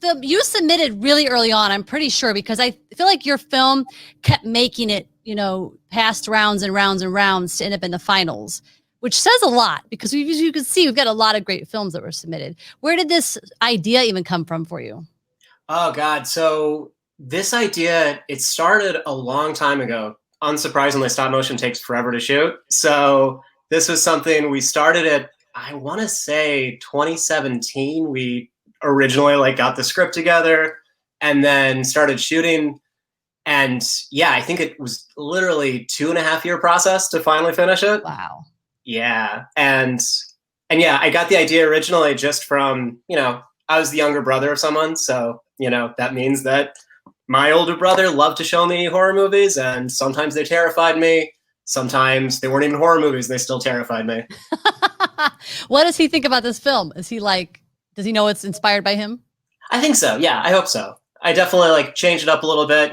film you submitted really early on, I'm pretty sure, because I feel like your film kept making it, past rounds and rounds and rounds to end up in the finals, which says a lot because you can see we've got a lot of great films that were submitted. Where did this idea even come from for you? Oh God. So this idea, it started a long time ago. Unsurprisingly, stop motion takes forever to shoot. So this was something we started at, I want to say 2017. We originally got the script together and then started shooting. And yeah, I think it was literally 2.5 year process to finally finish it. Wow. Yeah. And yeah, I got the idea originally just from, I was the younger brother of someone. So, that means that my older brother loved to show me horror movies, and sometimes they terrified me. Sometimes they weren't even horror movies. They still terrified me. What does he think about this film? Is he does he know it's inspired by him? I think so. Yeah, I hope so. I definitely changed it up a little bit.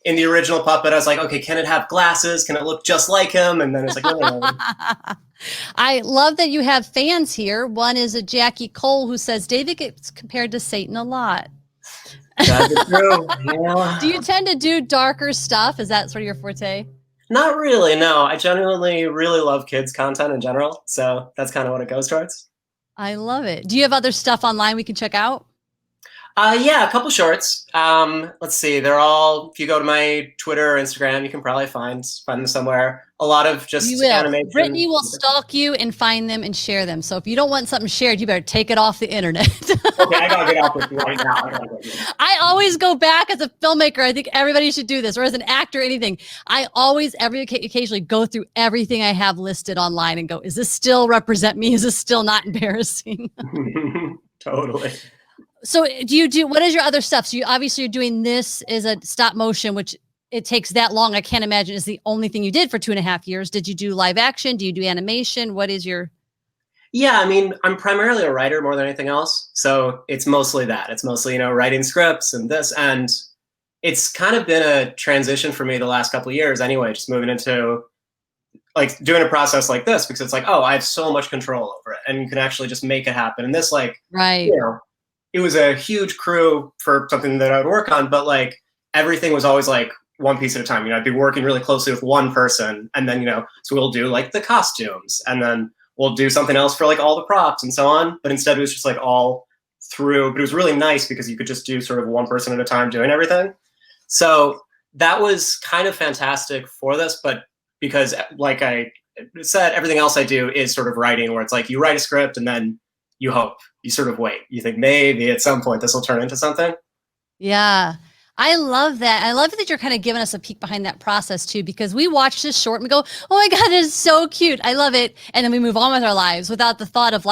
In the original Puppet, I was like, okay, can it have glasses? Can it look just like him? And then it's like, no. I love that you have fans here. One is a Jackie Cole who says David gets compared to Satan a lot. That's true. Yeah. Do you tend to do darker stuff? Is that sort of your forte? Not really, no. I genuinely really love kids' content in general. So that's kind of what it goes towards. I love it. Do you have other stuff online we can check out? Yeah, a couple shorts. Let's see. They're all, if you go to my Twitter or Instagram, you can probably find them somewhere. A lot of just animation. Brittany will stalk you and find them and share them. So if you don't want something shared, you better take it off the internet. Okay, I gotta get off this right now. I always go back as a filmmaker. I think everybody should do this, or as an actor, anything. I always, occasionally go through everything I have listed online and go, is this still represent me? Is this still not embarrassing? Totally. So what is your other stuff? So you're doing this as a stop motion, which it takes that long. I can't imagine is the only thing you did for 2.5 years. Did you do live action? Do you do animation? What is your... Yeah, I mean, I'm primarily a writer more than anything else. So it's mostly that. It's mostly, writing scripts and this. And it's kind of been a transition for me the last couple of years anyway, just moving into doing a process like this, because it's oh, I have so much control over it and you can actually just make it happen. And this right. It was a huge crew for something that I would work on, but everything was always one piece at a time. I'd be working really closely with one person, and then, so we'll do the costumes, and then we'll do something else for all the props and so on. But instead it was just all through, but it was really nice because you could just do sort of one person at a time doing everything. So that was kind of fantastic for this, but because like I said, everything else I do is sort of writing, where it's you write a script and then you hope, you sort of wait. You think maybe at some point this will turn into something. Yeah. I love that. I love that you're kind of giving us a peek behind that process too, because we watch this short and we go, oh my God, it is so cute. I love it. And then we move on with our lives without the thought of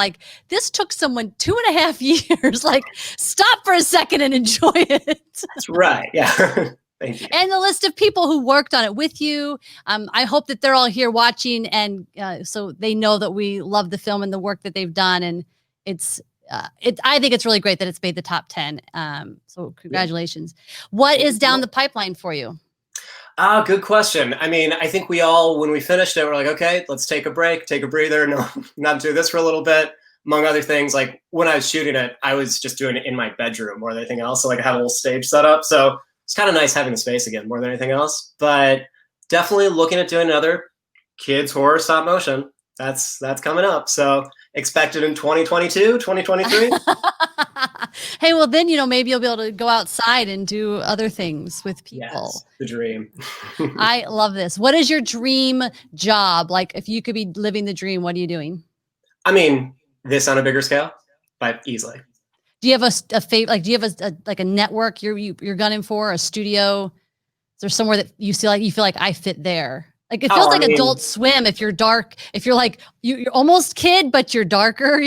this took someone 2.5 years. Stop for a second and enjoy it. That's right. Yeah. Thank you. And the list of people who worked on it with you. I hope that they're all here watching, and so they know that we love the film and the work that they've done. And I think it's really great that it's made the top 10. So congratulations. Yeah. What is down the pipeline for you? Good question. I mean, I think we all, when we finished it, we're okay, let's take a break, take a breather. No, not do this for a little bit. Among other things, when I was shooting it, I was just doing it in my bedroom more than anything else. So I had a little stage set up. So it's kind of nice having the space again more than anything else. But definitely looking at doing another kids horror stop motion. That's coming up. So expected in 2022, 2023. Hey, well then, maybe you'll be able to go outside and do other things with people. Yes, the dream. I love this. What is your dream job? If you could be living the dream, what are you doing? I mean, this on a bigger scale, but easily. Do you have a favorite? Do you have a network you're gunning for, a studio? Is there somewhere that you feel like I fit there? It feels Adult Swim if you're dark, if you're you're almost kid, but you're darker,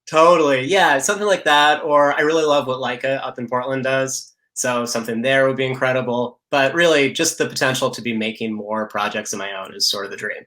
Totally. Yeah. Something like that. Or I really love what Leica up in Portland does. So something there would be incredible. But really just the potential to be making more projects of my own is sort of the dream.